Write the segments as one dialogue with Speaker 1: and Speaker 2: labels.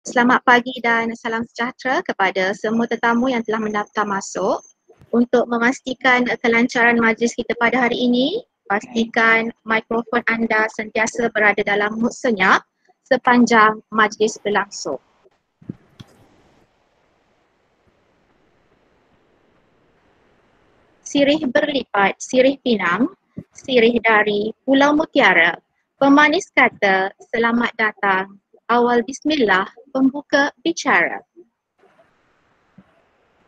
Speaker 1: Selamat pagi dan salam sejahtera kepada semua tetamu yang telah mendaftar masuk. Untuk memastikan kelancaran majlis kita pada hari ini, pastikan mikrofon anda sentiasa berada dalam mood senyap sepanjang majlis berlangsung. Sirih berlipat, sirih pinang, sirih dari Pulau Mutiara. Pemanis kata, selamat datang. Awal bismillah, pembuka bicara.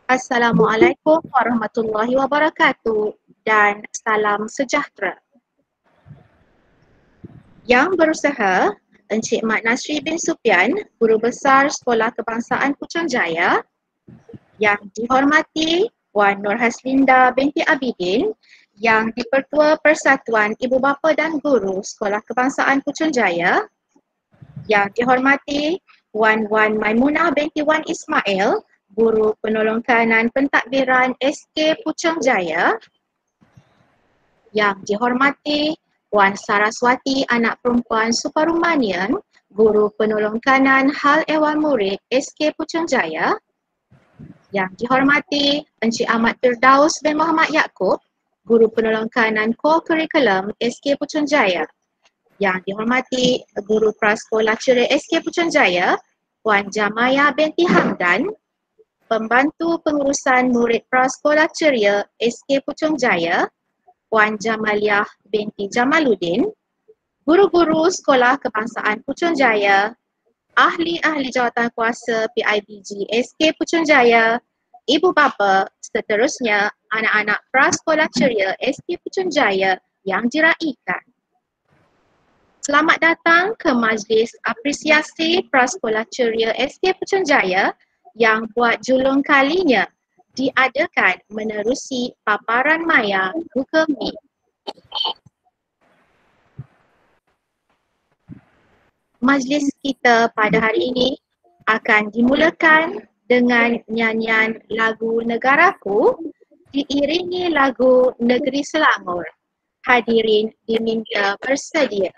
Speaker 1: Assalamualaikum warahmatullahi wabarakatuh dan salam sejahtera. Yang berusaha, Encik Mat Nasri bin Supian, Guru Besar Sekolah Kebangsaan Putrajaya. Yang dihormati Puan Nur Haslinda binti Abidin, Yang di-Pertua Persatuan Ibu Bapa dan Guru Sekolah Kebangsaan Putrajaya. Yang dihormati Puan Wan Maimunah binti Wan Ismail, Guru Penolong Kanan Pentadbiran SK Putrajaya. Yang dihormati Puan Saraswati Anak Perempuan Suparumanian, Guru Penolong Kanan Hal Ehwal Murid SK Putrajaya. Yang dihormati Encik Ahmad Firdaus bin Muhammad Yaakob, Guru Penolong Kanan Core Curriculum SK Putrajaya. Yang dihormati Guru Prasekolah Ceria SK Putrajaya, Puan Jamaya binti Hamdan, Pembantu Pengurusan Murid Prasekolah Ceria SK Putrajaya, Puan Jamaliah binti Jamaluddin, Guru-Guru Sekolah Kebangsaan Putrajaya, Ahli-ahli jawatan kuasa PIBG SK Putrajaya, Ibu Bapa, seterusnya anak-anak Prasekolah Ceria SK Putrajaya yang diraikan. Selamat datang ke Majlis Apresiasi Prasekolah Ceria SK Putrajaya yang buat julung kalinya diadakan menerusi paparan maya Google Meet. Majlis kita pada hari ini akan dimulakan dengan nyanyian lagu Negaraku diiringi lagu Negeri Selangor. Hadirin diminta bersedia.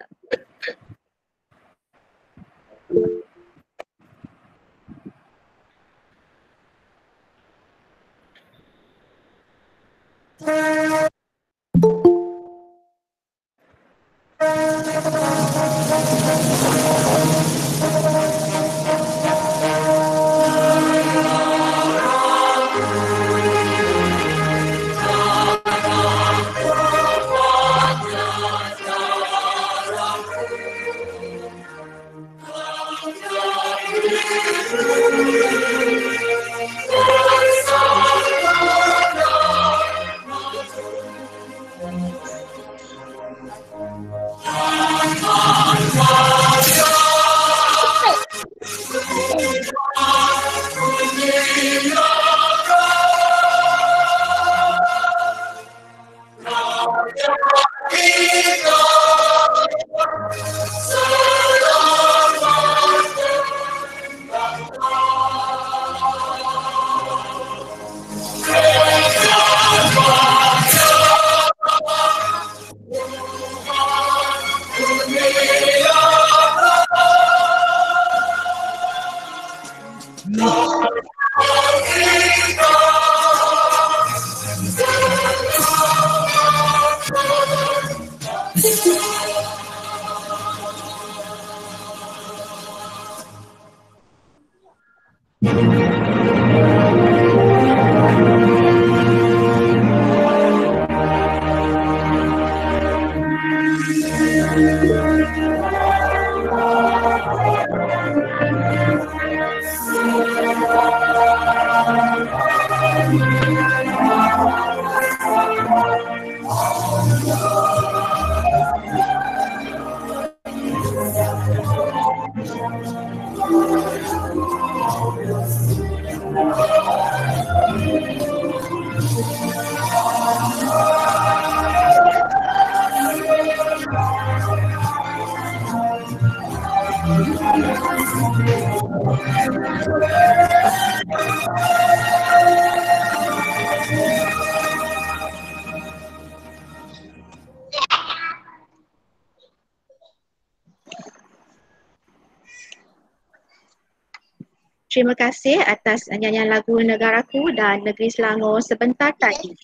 Speaker 1: Terima kasih atas nyanyian lagu Negaraku dan Negeri Selangor sebentar tadi.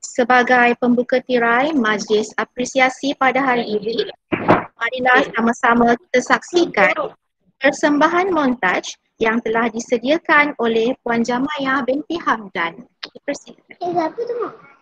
Speaker 1: Sebagai pembuka tirai majlis apresiasi pada hari ini, marilah sama-sama kita saksikan persembahan montaj yang telah disediakan oleh Puan Jamaya binti Hamdan. Dipersilakan.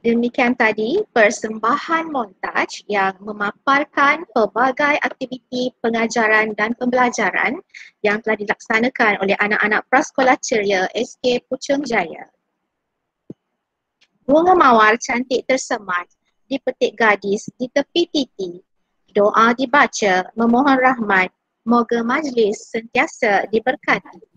Speaker 1: Demikian tadi persembahan montaj yang memaparkan pelbagai aktiviti pengajaran dan pembelajaran yang telah dilaksanakan oleh anak-anak prasekolah ceria SK Puchong Jaya. Bunga mawar cantik tersemat di petik gadis di tepi titi. Doa dibaca memohon rahmat, moga majlis sentiasa diberkati.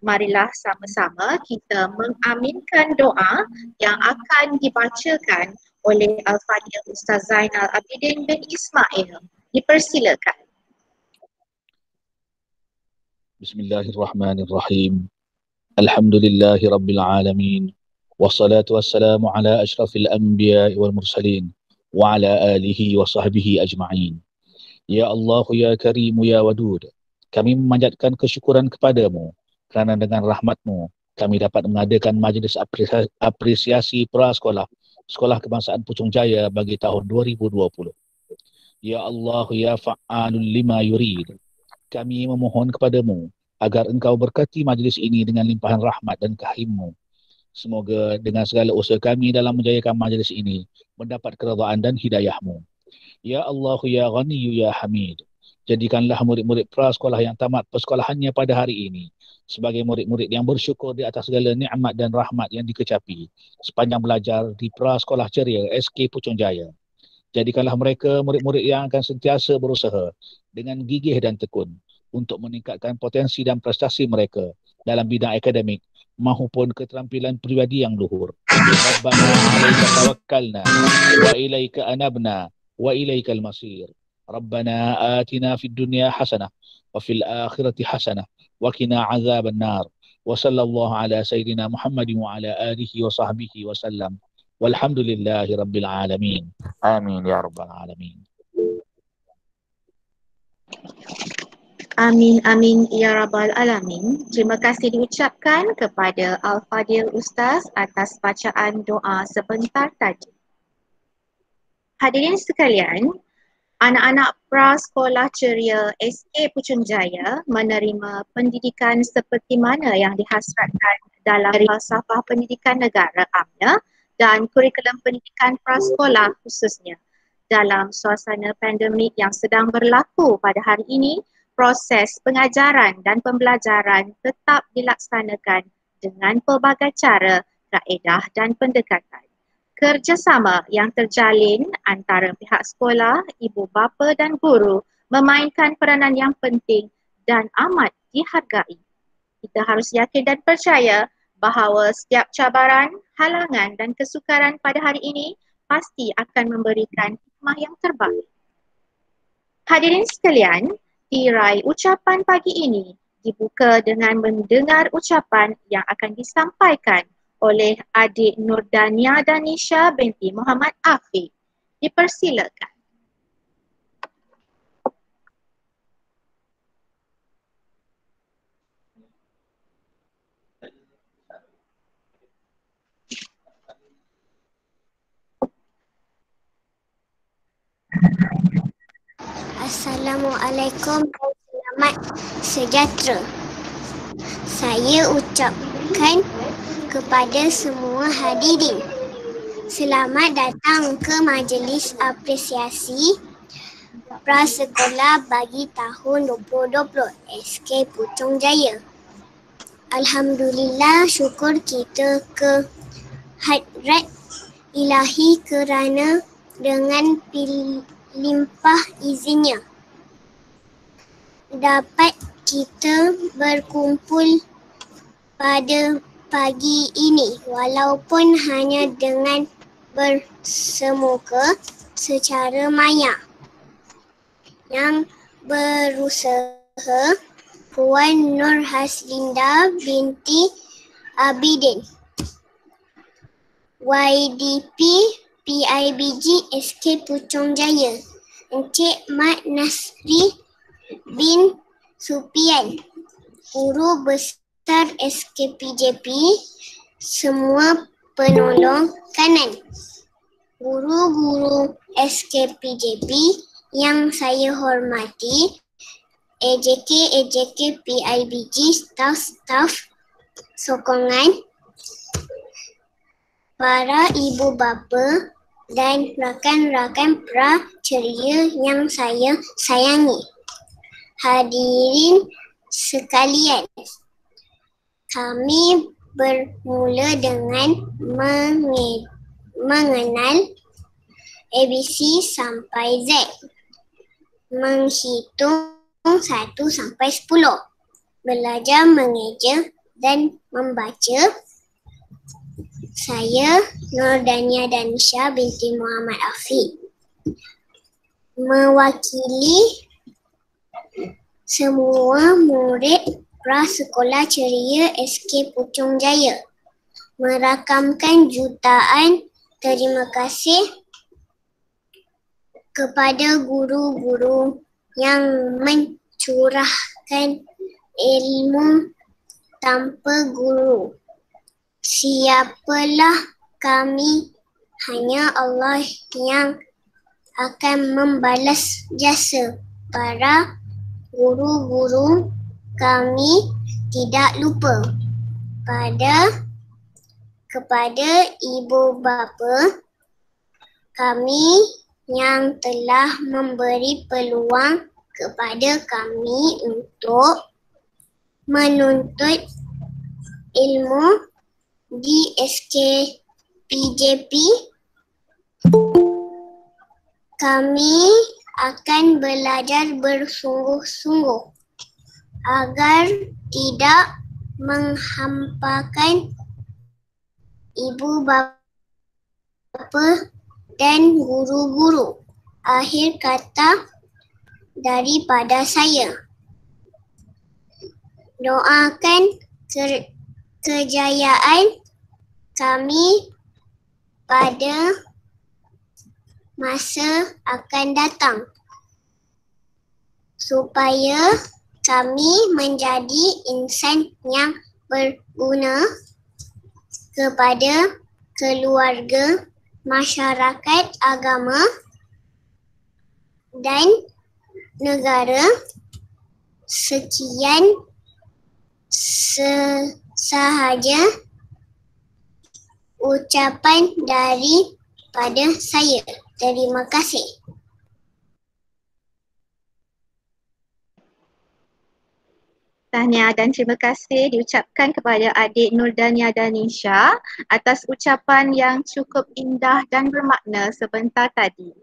Speaker 1: Marilah sama-sama kita mengaminkan doa yang akan dibacakan oleh Al-Fadhil Ustaz Zainal Abidin bin Ismail. Dipersilakan.
Speaker 2: Bismillahirrahmanirrahim. Alhamdulillahi Rabbil Alamin. Wassalatu wassalamu ala ashrafil anbiya wal mursalin. Wa ala alihi wa sahbihi ajma'in. Ya Allah, Ya Karim, Ya Wadud. Kami memanjatkan kesyukuran kepadamu kerana dengan rahmatmu kami dapat mengadakan majlis apresiasi prasekolah Sekolah Kebangsaan Puchong Jaya bagi tahun 2020. Ya Allah, Ya Fa'alul Lima Yurid. Kami memohon kepadamu agar engkau berkati majlis ini dengan limpahan rahmat dan kahimmu. Semoga dengan segala usaha kami dalam menjayakan majlis ini mendapat keredaan dan hidayahmu. Ya Allah, Ya Ghani, Ya Hamid. Jadikanlah murid-murid prasekolah yang tamat persekolahannya pada hari ini sebagai murid-murid yang bersyukur di atas segala nikmat dan rahmat yang dikecapi sepanjang belajar di prasekolah ceria SK Puchong Jaya. Jadikanlah mereka murid-murid yang akan sentiasa berusaha dengan gigih dan tekun untuk meningkatkan potensi dan prestasi mereka dalam bidang akademik maupun keterampilan pribadi yang luhur. Rabbana 'alaika tawakkalna wa ilaika anabna wa ilaikal masir. Rabbana atina fid dunya hasanah wa fil akhirati hasanah wa qina 'adzaban nar. Wa sallallahu ala sayyidina Muhammadin wa ala alihi wa sahbihi wa sallam. Walhamdulillahi rabbil alamin. Amin ya rabbal alamin.
Speaker 1: Amin, amin, ya Rabbal Alamin. Terima kasih diucapkan kepada Al-Fadil Ustaz atas bacaan doa sebentar tadi. Hadirin sekalian, anak-anak prasekolah ceria SK Puchong Jaya menerima pendidikan seperti mana yang dihasratkan dalam falsafah pendidikan negara UMNO dan kurikulum pendidikan prasekolah khususnya. Dalam suasana pandemik yang sedang berlaku pada hari ini, proses pengajaran dan pembelajaran tetap dilaksanakan dengan pelbagai cara, kaedah dan pendekatan. Kerjasama yang terjalin antara pihak sekolah, ibu bapa dan guru memainkan peranan yang penting dan amat dihargai. Kita harus yakin dan percaya bahawa setiap cabaran, halangan dan kesukaran pada hari ini pasti akan memberikan hikmah yang terbaik. Hadirin sekalian, tirai ucapan pagi ini dibuka dengan mendengar ucapan yang akan disampaikan oleh adik Nurdania Danisha binti Muhammad Afiq. Dipersilakan.
Speaker 3: Assalamualaikum dan selamat sejahtera. Saya ucapkan kepada semua hadirin, selamat datang ke majlis apresiasi prasekolah bagi tahun 2020 SK Puchong Jaya. Alhamdulillah, syukur kita ke hadrat Ilahi kerana dengan limpah izinnya dapat kita berkumpul pada pagi ini walaupun hanya dengan bersemuka secara maya. Yang berusaha Puan Nur Haslinda binti Abidin, YDP PIBG SK Puchong Jaya, Encik Mat Nasri bin Supian, Guru Besar SKPJP, semua penolong kanan, guru-guru SKPJP yang saya hormati, AJK PIBG, staf-staf sokongan, para ibu bapa dan rakan-rakan pra-ceria yang saya sayangi. Hadirin sekalian, kami bermula dengan mengenal ABC sampai Z, menghitung 1 sampai 10, belajar mengeja dan membaca. Saya Nurdania Danisha binti Muhammad Afiq, mewakili semua murid Prasekolah Ceria SK Puchong Jaya merakamkan jutaan terima kasih kepada guru-guru yang mencurahkan ilmu tanpa guru. Siapalah kami, hanya Allah yang akan membalas jasa para guru-guru kami. Tidak lupa kepada ibu bapa kami yang telah memberi peluang kepada kami untuk menuntut ilmu di SK PJP. Kami akan belajar bersungguh-sungguh agar tidak menghampakan ibu bapa dan guru-guru. Akhir kata daripada saya. Doakan kejayaan kami pada masa akan datang supaya kami menjadi insan yang berguna kepada keluarga, masyarakat, agama dan negara. Sekian sahaja ucapan daripada saya. Terima kasih.
Speaker 1: Tahniah dan terima kasih diucapkan kepada adik Nurdania Danisha atas ucapan yang cukup indah dan bermakna sebentar tadi.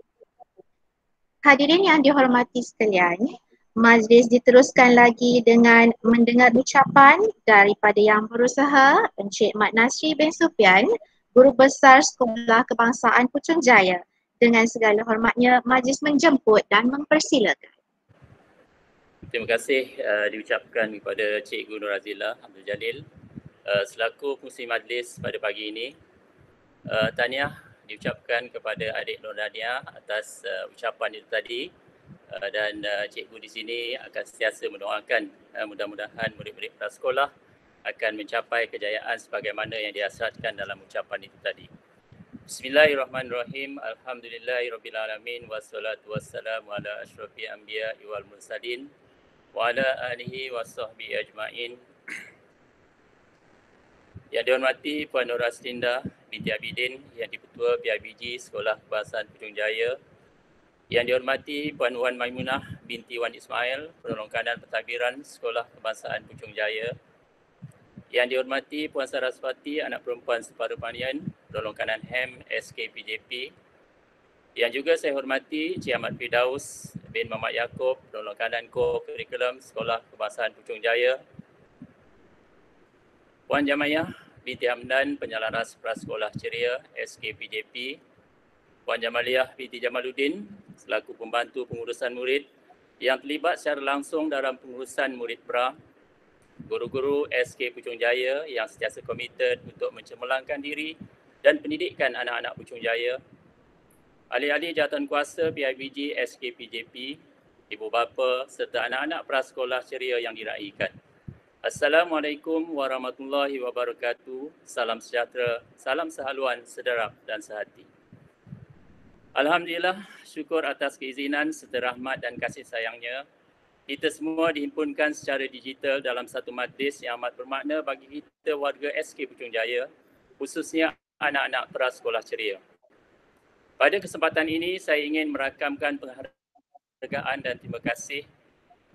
Speaker 1: Hadirin yang dihormati sekalian, majlis diteruskan lagi dengan mendengar ucapan daripada yang berusaha, Encik Mat Nasri bin Sufian, Guru Besar Sekolah Kebangsaan Puchong Jaya. Dengan segala hormatnya, majlis menjemput dan mempersilakan.
Speaker 4: Terima kasih diucapkan kepada Cikgu Nur Azila Abdul Jalil selaku pengurusi majlis pada pagi ini. Tahniah diucapkan kepada adik Nurdania atas ucapan itu tadi dan cikgu di sini akan sentiasa mendoakan mudah-mudahan murid-murid prasekolah akan mencapai kejayaan sebagaimana yang dihasratkan dalam ucapan itu tadi. Bismillahirrahmanirrahim. Alhamdulillahirabbil alamin wassalatu wassalamu ala asyrafil anbiya'i wal mursalin wa ala alihi wasahbihi ajmain. Yang dihormati Puan Nur Aslinda binti Abidin yang Ketua PIBG Sekolah Kebangsaan Puchong Jaya. Yang dihormati Puan Wan Maimunah binti Wan Ismail Penolong Kanan Pentadbiran Sekolah Kebangsaan Puchong Jaya. Yang dihormati Puan Saraswati anak perempuan Suparumanian Penolong Kanan HEM SK PJP. Yang juga saya hormati Cik Ahmad Firdaus bin Muhammad Yaakob Penolong Kanan Ko-Kurikulum Sekolah Kebangsaan Puchong Jaya. Puan Jamayah binti Hamdan Penyelaras Prasekolah Ceria SK PJP. Puan Jamaliah binti Jamaluddin selaku pembantu pengurusan murid yang terlibat secara langsung dalam pengurusan murid pra. Guru-guru SK Puchong Jaya yang sentiasa komited untuk mencemerlangkan diri dan pendidikan anak-anak Puchong Jaya. Ahli-ahli jawatan kuasa PIBG SK PJP, ibu bapa serta anak-anak prasekolah ceria yang diraikan. Assalamualaikum warahmatullahi wabarakatuh. Salam sejahtera, salam sehaluan, sederap dan sehati. Alhamdulillah, syukur atas keizinan serta rahmat dan kasih sayangnya. Kita semua dihimpunkan secara digital dalam satu majlis yang amat bermakna bagi kita warga SK Puchong Jaya, khususnya anak-anak prasekolah ceria. Pada kesempatan ini, saya ingin merakamkan penghargaan dan terima kasih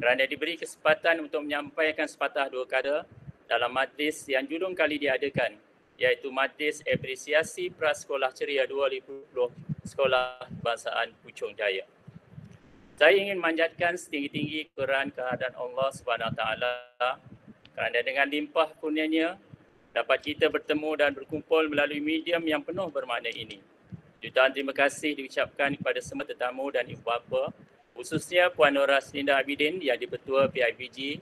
Speaker 4: kerana diberi kesempatan untuk menyampaikan sepatah dua kata dalam majlis yang julung kali diadakan, iaitu Majlis Apresiasi Prasekolah Ceria 2020 Sekolah Kebangsaan Puchong Jaya. Saya ingin memanjatkan setinggi-tinggi keran kehadiran Allah SWT kerana dengan limpah kurnianya dapat kita bertemu dan berkumpul melalui medium yang penuh bermakna ini. Jutaan terima kasih diucapkan kepada semua tetamu dan ibu bapa, khususnya Puan Nora Selinda Abidin yang di-Ketua PIBG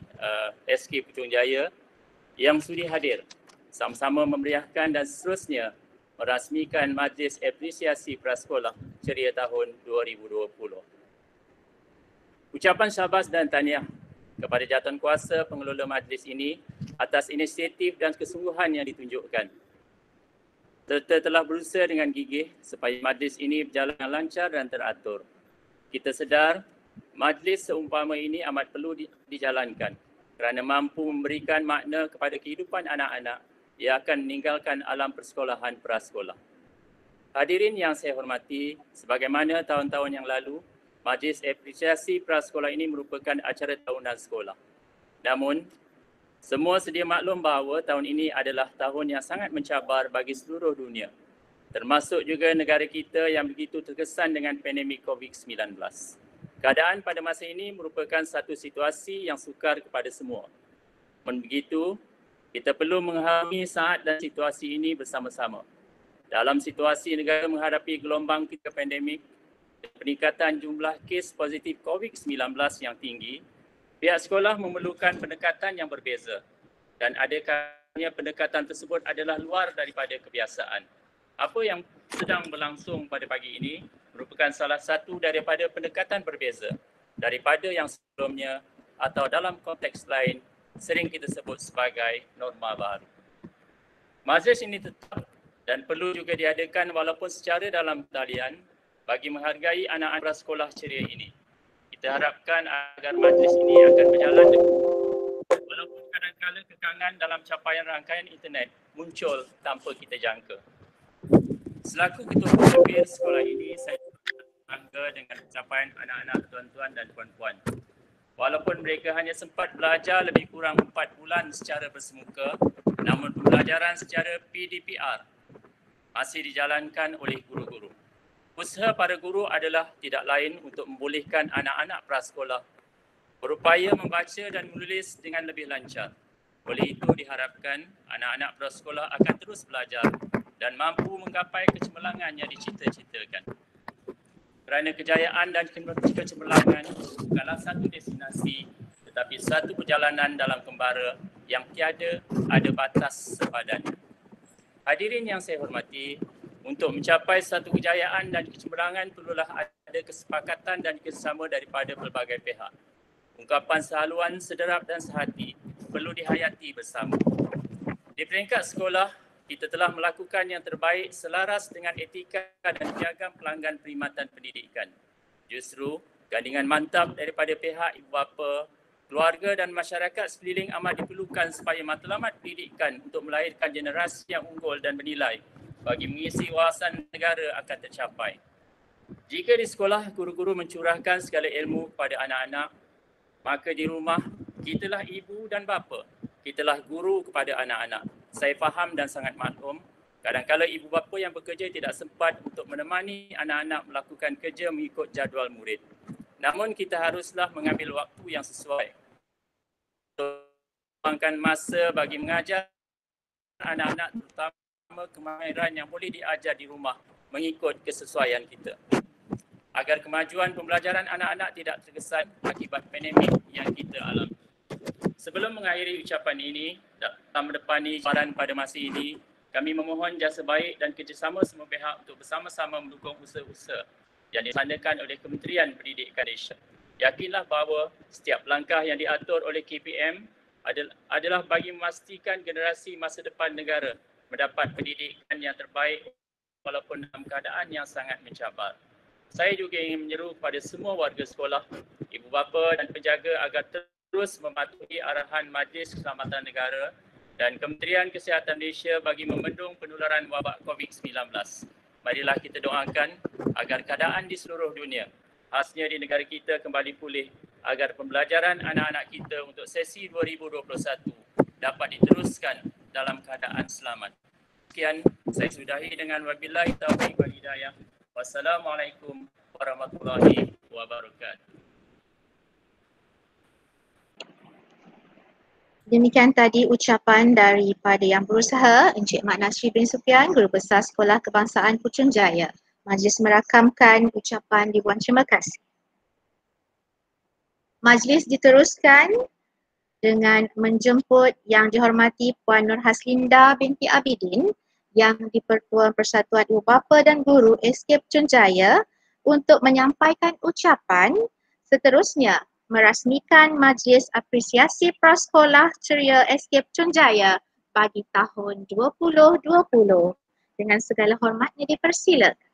Speaker 4: SK Puchong Jaya yang sudi hadir sama-sama memeriahkan dan seterusnya merasmikan Majlis Apresiasi Prasekolah Ceria tahun 2020. Ucapan syabas dan tahniah kepada jawatankuasa pengelola majlis ini atas inisiatif dan kesungguhan yang ditunjukkan, serta telah berusaha dengan gigih supaya majlis ini berjalan dengan lancar dan teratur. Kita sedar majlis seumpama ini amat perlu dijalankan kerana mampu memberikan makna kepada kehidupan anak-anak yang akan meninggalkan alam persekolahan prasekolah. Hadirin yang saya hormati, sebagaimana tahun-tahun yang lalu, Majlis Apresiasi Prasekolah ini merupakan acara tahunan sekolah. Namun, semua sedia maklum bahawa tahun ini adalah tahun yang sangat mencabar bagi seluruh dunia, termasuk juga negara kita yang begitu terkesan dengan pandemik COVID-19. Keadaan pada masa ini merupakan satu situasi yang sukar kepada semua. Namun begitu, kita perlu memahami saat dan situasi ini bersama-sama. Dalam situasi negara menghadapi gelombang ketiga pandemik dan peningkatan jumlah kes positif COVID-19 yang tinggi, pihak sekolah memerlukan pendekatan yang berbeza dan adakala pendekatan tersebut adalah luar daripada kebiasaan. Apa yang sedang berlangsung pada pagi ini merupakan salah satu daripada pendekatan berbeza daripada yang sebelumnya atau dalam konteks lain sering kita sebut sebagai norma baru. Majlis ini tetap dan perlu juga diadakan walaupun secara dalam talian bagi menghargai anak-anak prasekolah ceria ini. Kita harapkan agar majlis ini akan berjalan walaupun kadang-kadang kekangan dalam capaian rangkaian internet muncul tanpa kita jangka. Selaku Ketua Pembina sekolah ini, saya bangga dengan capaian anak-anak tuan-tuan dan puan-puan. Walaupun mereka hanya sempat belajar lebih kurang 4 bulan secara bersemuka, namun pembelajaran secara PDPR masih dijalankan oleh guru-guru. Usaha para guru adalah tidak lain untuk membolehkan anak-anak prasekolah berupaya membaca dan menulis dengan lebih lancar. Oleh itu diharapkan anak-anak prasekolah akan terus belajar dan mampu menggapai kecemerlangan yang dicita-citakan. Kerana kejayaan dan kecemerlangan bukanlah satu destinasi tetapi satu perjalanan dalam kembara yang tiada ada batas sepadannya. Hadirin yang saya hormati, untuk mencapai satu kejayaan dan kecemerlangan perlulah ada kesepakatan dan kerjasama daripada pelbagai pihak. Ungkapan sehaluan, sederap dan sehati perlu dihayati bersama. Di peringkat sekolah, kita telah melakukan yang terbaik selaras dengan etika dan piagam pelanggan perkhidmatan pendidikan. Justru, gandingan mantap daripada pihak ibu bapa, keluarga dan masyarakat sekeliling amat diperlukan supaya matlamat pendidikan untuk melahirkan generasi yang unggul dan bernilai bagi mengisi wawasan negara akan tercapai. Jika di sekolah guru-guru mencurahkan segala ilmu kepada anak-anak, maka di rumah kitalah ibu dan bapa, kitalah guru kepada anak-anak. Saya faham dan sangat maklum, kadang-kadang ibu bapa yang bekerja tidak sempat untuk menemani anak-anak melakukan kerja mengikut jadual murid. Namun kita haruslah mengambil waktu yang sesuai untuk meluangkan masa bagi mengajar anak-anak terutama kemahiran yang boleh diajar di rumah mengikut kesesuaian kita. Agar kemajuan pembelajaran anak-anak tidak terkesan akibat pandemik yang kita alami. Sebelum mengakhiri ucapan ini, dalam mendepani paparan pada masa ini, kami memohon jasa baik dan kerjasama semua pihak untuk bersama-sama mendukung usaha-usaha yang dilaksanakan oleh Kementerian Pendidikan Malaysia. Yakinlah bahawa setiap langkah yang diatur oleh KPM adalah bagi memastikan generasi masa depan negara mendapat pendidikan yang terbaik walaupun dalam keadaan yang sangat mencabar. Saya juga ingin menyeru kepada semua warga sekolah, ibu bapa dan penjaga agar terus mematuhi arahan Majlis Keselamatan Negara dan Kementerian Kesihatan Malaysia bagi membendung penularan wabak COVID-19. Marilah kita doakan agar keadaan di seluruh dunia, khasnya di negara kita, kembali pulih agar pembelajaran anak-anak kita untuk sesi 2021 dapat diteruskan dalam keadaan selamat. Sekian, saya sudahi dengan wabillahi taufiq wal hidayah. Wassalamualaikum warahmatullahi wabarakatuh.
Speaker 1: Demikian tadi ucapan daripada Yang Berusaha, Encik Mak Nasri bin Sufian, Guru Besar Sekolah Kebangsaan Puchong Jaya. Majlis merakamkan ucapan dibuat terima kasih. Majlis diteruskan dengan menjemput Yang Dihormati Puan Nur Haslinda binti Abidin, Yang di-Pertuan Persatuan Ibu Bapa dan Guru SK Putrajaya untuk menyampaikan ucapan. Seterusnya, merasmikan Majlis Apresiasi Prasekolah Ceria SK Putrajaya bagi tahun 2020. Dengan segala hormatnya dipersilakan.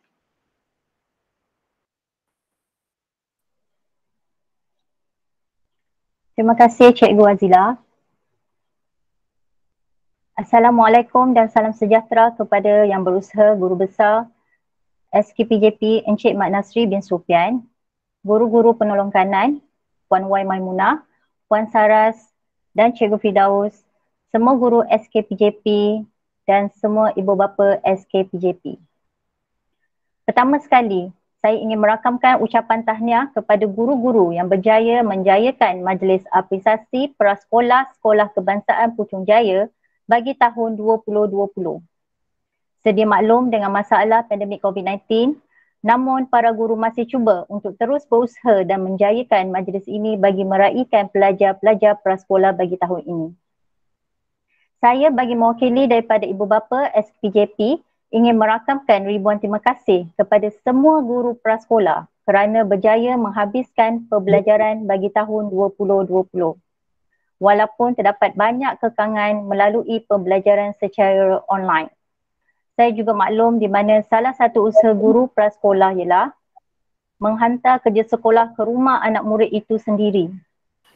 Speaker 5: Terima kasih Cikgu Azila. Assalamualaikum dan salam sejahtera kepada Yang Berusaha Guru Besar SKPJP Encik Mat Nasri bin Sufian, Guru-Guru Penolong Kanan, Puan Y. Maimunah, Puan Saras dan Cikgu Firdaus, semua guru SKPJP dan semua ibu bapa SKPJP. Pertama sekali, saya ingin merakamkan ucapan tahniah kepada guru-guru yang berjaya menjayakan Majlis Apresiasi Prasekolah Sekolah Kebangsaan Putrajaya bagi tahun 2020. Sedia maklum dengan masalah pandemik COVID-19, namun para guru masih cuba untuk terus berusaha dan menjayakan majlis ini bagi meraihkan pelajar-pelajar prasekolah bagi tahun ini. Saya bagi mewakili daripada ibu bapa SKPJP ingin merakamkan ribuan terima kasih kepada semua guru prasekolah kerana berjaya menghabiskan pembelajaran bagi tahun 2020. Walaupun terdapat banyak kekangan melalui pembelajaran secara online. Saya juga maklum di mana salah satu usaha guru prasekolah ialah menghantar kerja sekolah ke rumah anak murid itu sendiri.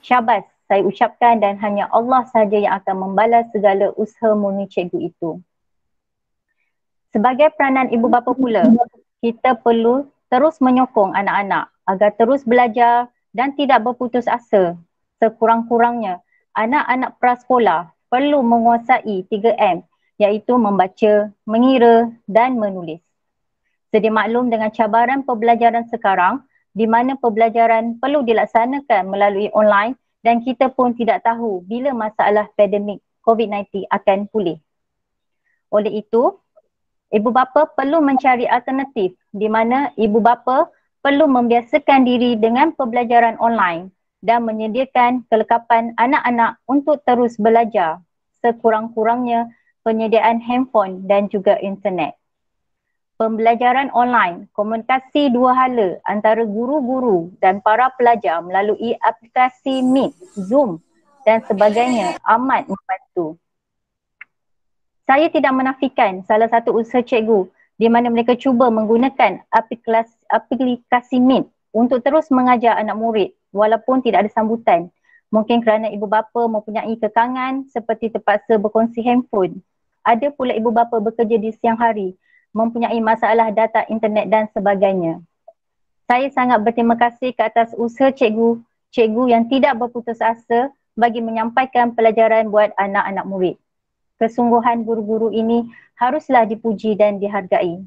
Speaker 5: Syabas, saya ucapkan, dan hanya Allah sahaja yang akan membalas segala usaha murni cikgu itu. Sebagai peranan ibu bapa pula, kita perlu terus menyokong anak-anak agar terus belajar dan tidak berputus asa. Sekurang-kurangnya, anak-anak prasekolah perlu menguasai 3M, iaitu membaca, mengira dan menulis. Sedia maklum dengan cabaran pembelajaran sekarang, di mana pembelajaran perlu dilaksanakan melalui online dan kita pun tidak tahu bila masalah pandemik COVID-19 akan pulih. Oleh itu, ibu bapa perlu mencari alternatif di mana ibu bapa perlu membiasakan diri dengan pembelajaran online dan menyediakan kelengkapan anak-anak untuk terus belajar, sekurang-kurangnya penyediaan handphone dan juga internet. Pembelajaran online, komunikasi dua hala antara guru-guru dan para pelajar melalui aplikasi Meet, Zoom dan sebagainya amat membantu. Saya tidak menafikan salah satu usaha cikgu di mana mereka cuba menggunakan aplikasi Meet untuk terus mengajar anak murid walaupun tidak ada sambutan. Mungkin kerana ibu bapa mempunyai kekangan seperti terpaksa berkongsi handphone. Ada pula ibu bapa bekerja di siang hari, mempunyai masalah data internet dan sebagainya. Saya sangat berterima kasih ke atas usaha cikgu yang tidak berputus asa bagi menyampaikan pelajaran buat anak-anak murid. Kesungguhan guru-guru ini haruslah dipuji dan dihargai.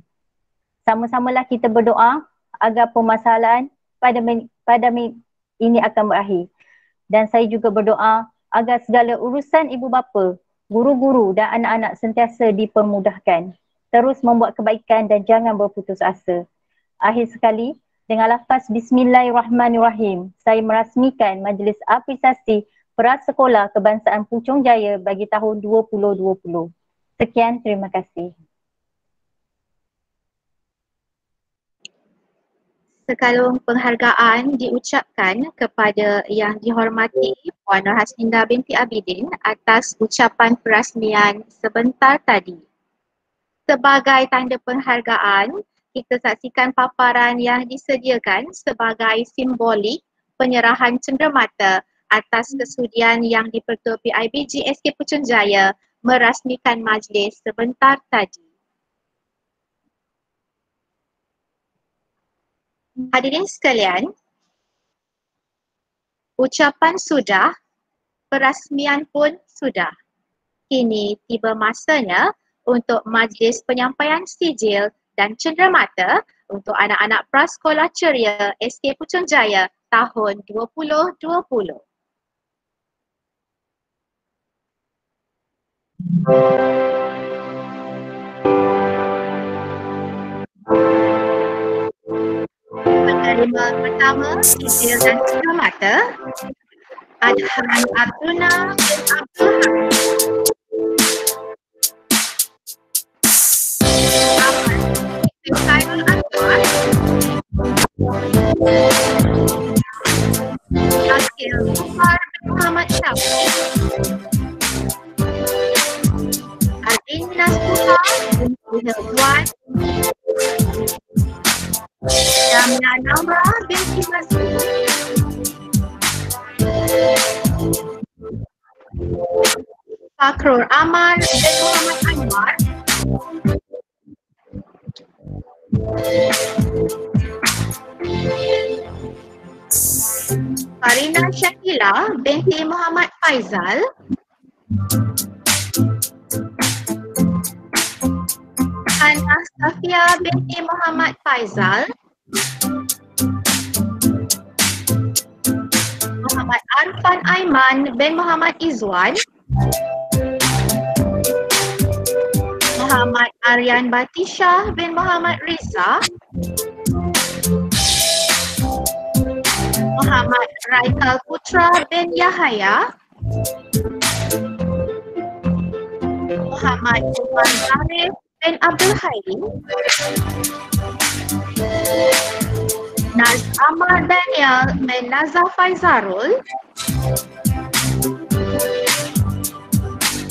Speaker 5: Sama-samalah kita berdoa agar permasalahan pandemik ini akan berakhir. Dan saya juga berdoa agar segala urusan ibu bapa, guru-guru dan anak-anak sentiasa dipermudahkan. Terus membuat kebaikan dan jangan berputus asa. Akhir sekali, dengan lafaz Bismillahirrahmanirrahim, saya merasmikan Majlis Apresiasi Prasekolah Kebangsaan Putrajaya bagi tahun 2020. Sekian, terima kasih.
Speaker 1: Sekalung penghargaan diucapkan kepada Yang Dihormati Puan Nur Haslinda binti Abidin atas ucapan perasmian sebentar tadi. Sebagai tanda penghargaan, kita saksikan paparan yang disediakan sebagai simbolik penyerahan cenderamata atas kesudian Yang di-Pertua PIBG SK Putrajaya merasmikan majlis sebentar tadi. Hadirin sekalian, ucapan sudah, perasmian pun sudah. Kini tiba masanya untuk majlis penyampaian sijil dan cenderamata untuk anak-anak prasekolah ceria SK Putrajaya tahun 2020. Penerima Pertama, Izil dan Cenderamata. Adhan Abduna bin Abdul Hamid. Khairul Anwar. Akil Umar bin Muhammad Syafiq. Adin Nasuha binti Hilwan. Jamila Namra binti Masud. Fakrul Aman bin Muhammad Anwar. Farina Syakila binti Muhammad Faizal. Hana Safia binti Muhammad Faizal. Muhammad Arfan Aiman bin Muhammad Izwan. Muhammad Aryan Batishah bin Muhammad Riza. Muhammad Raikal Putra bin Yahaya. Muhammad Umar Arif bin Abdul Haidi. Naz Amar Daniel bin Nazar Faizarul.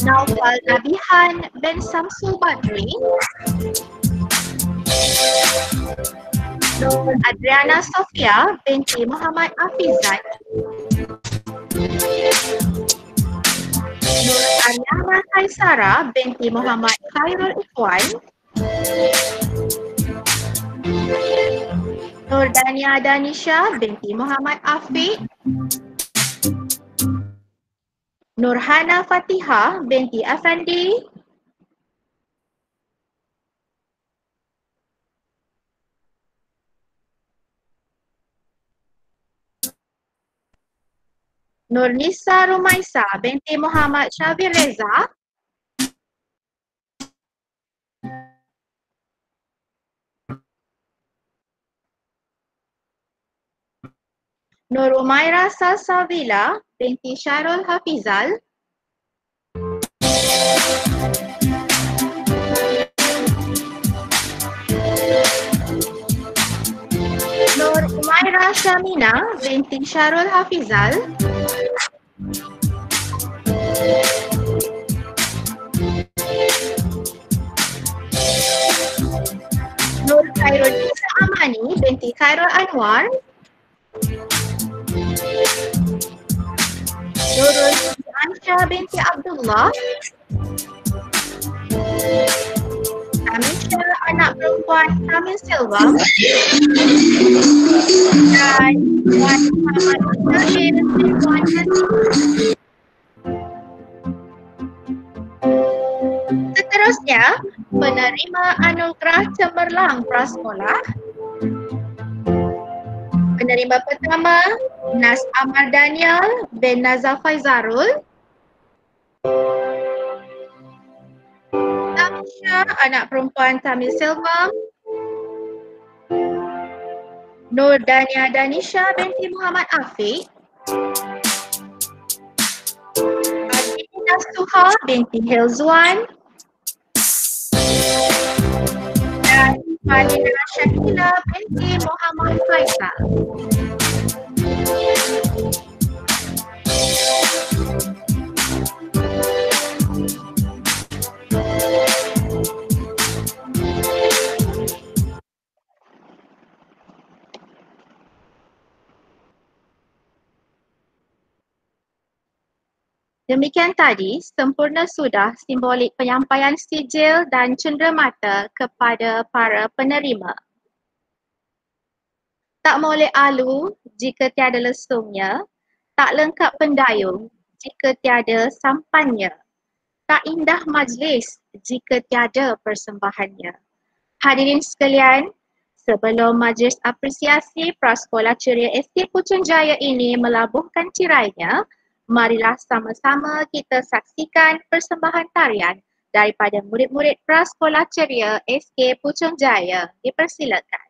Speaker 1: Naufal Nabihan bin Samsul Badri. Nur Adriana Sofia binti Muhammad Afizat. Nur Aryana Kaisara binti Muhammad Khairul Ikhwan. Nur Dania Danisha binti Muhammad Afiq. Nurhana Fatihah binti Afandi. Nurnisa Rumaisa binti Muhammad Syabir Reza. Nur Umaira Salsabila binti Syarul Hafizal. Nur Umaira Syamina binti Syarul Hafizal. Nur Khairul Nisa Amani binti Khairul Anwar. Nurul Ansha binti Abdullah. Amisha anak perempuan Kamil Silva. Dan Tuan Muhammad Zahir bin Tuan Nasir. Seterusnya, penerima anugerah cemerlang prasekolah. Penerima pertama, Nas Amar Daniel bin Nazar Faizarul. Amisha, anak perempuan Tamil Silva. Nur Dania Danisha binti Muhammad Afiq. Adina Suha binti Hilzwan. Dan Farina Syakila binti Muhammad Faisal. Demikian tadi, sempurna sudah simbolik penyampaian sijil dan cenderamata kepada para penerima. Tak molek alu jika tiada lesungnya, tak lengkap pendayung jika tiada sampannya, tak indah majlis jika tiada persembahannya. Hadirin sekalian, sebelum majlis apresiasi Prasekolah Ceria SK Putrajaya ini melabuhkan tirainya, marilah sama-sama kita saksikan persembahan tarian daripada murid-murid Prasekolah Ceria SK Putrajaya. Dipersilakan.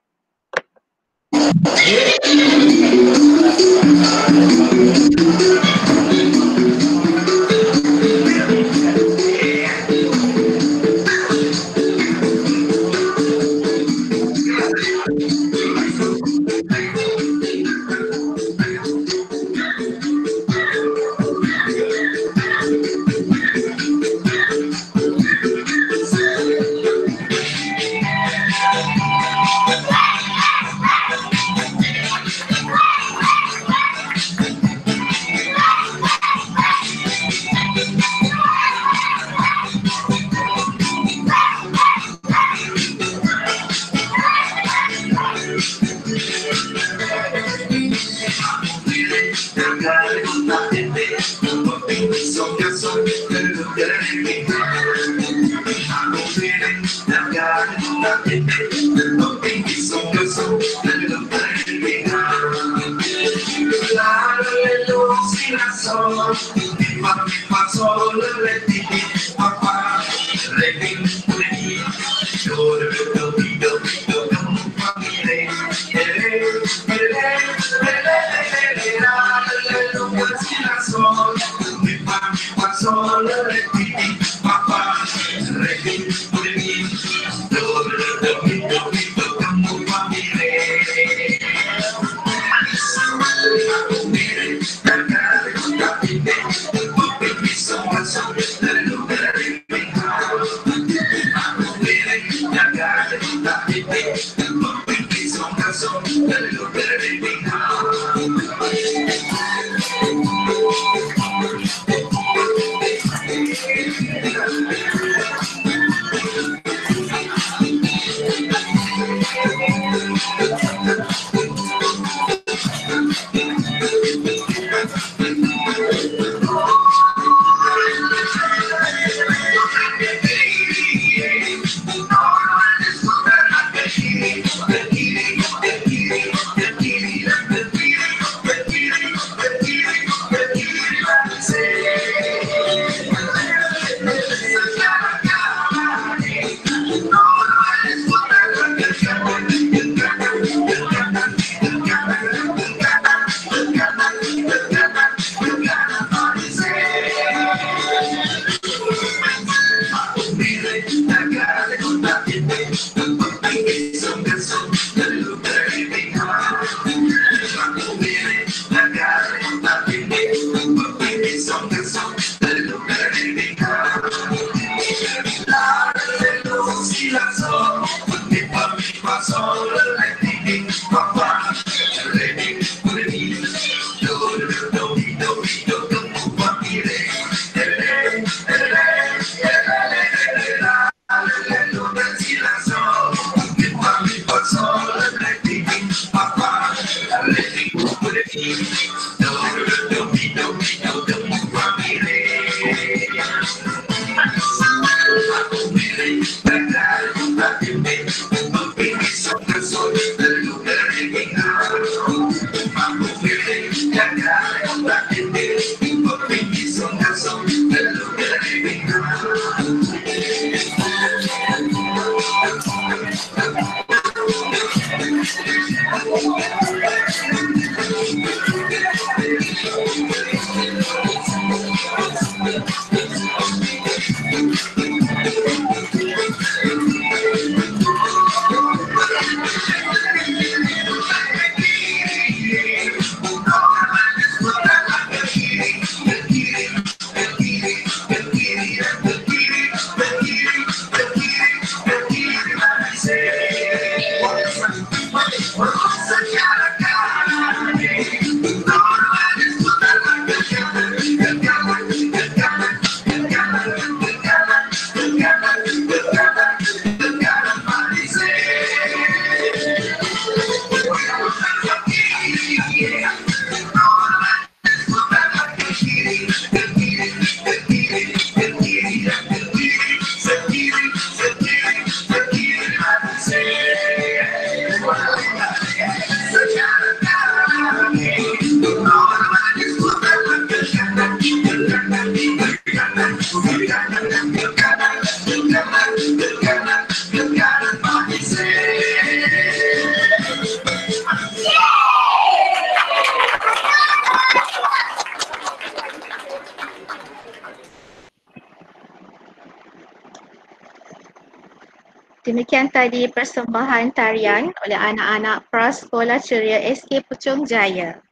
Speaker 1: Demikian tadi persembahan tarian oleh anak-anak Prasekolah Ceria SK Puchong Jaya.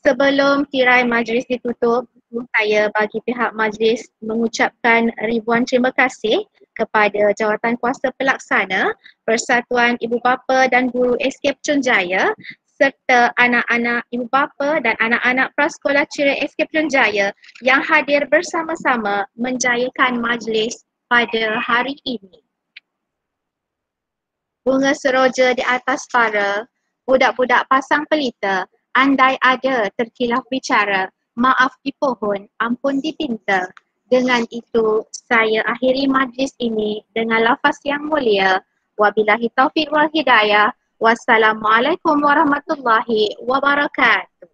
Speaker 1: Sebelum tirai majlis ditutup, saya bagi pihak majlis mengucapkan ribuan terima kasih kepada Jawatan Kuasa Pelaksana, Persatuan Ibu Bapa dan Guru SK Puchong Jaya serta anak-anak ibu bapa dan anak-anak Prasekolah Ceria SK Puchong Jaya yang hadir bersama-sama menjayakan majlis pada hari ini. Bunga seroja di atas para, budak-budak pasang pelita, andai ada terkilaf bicara, maaf dipohon, ampun dipinta. Dengan itu, saya akhiri majlis ini dengan lafaz yang mulia. Wabillahi taufiq wal hidayah. Wassalamualaikum warahmatullahi wabarakatuh.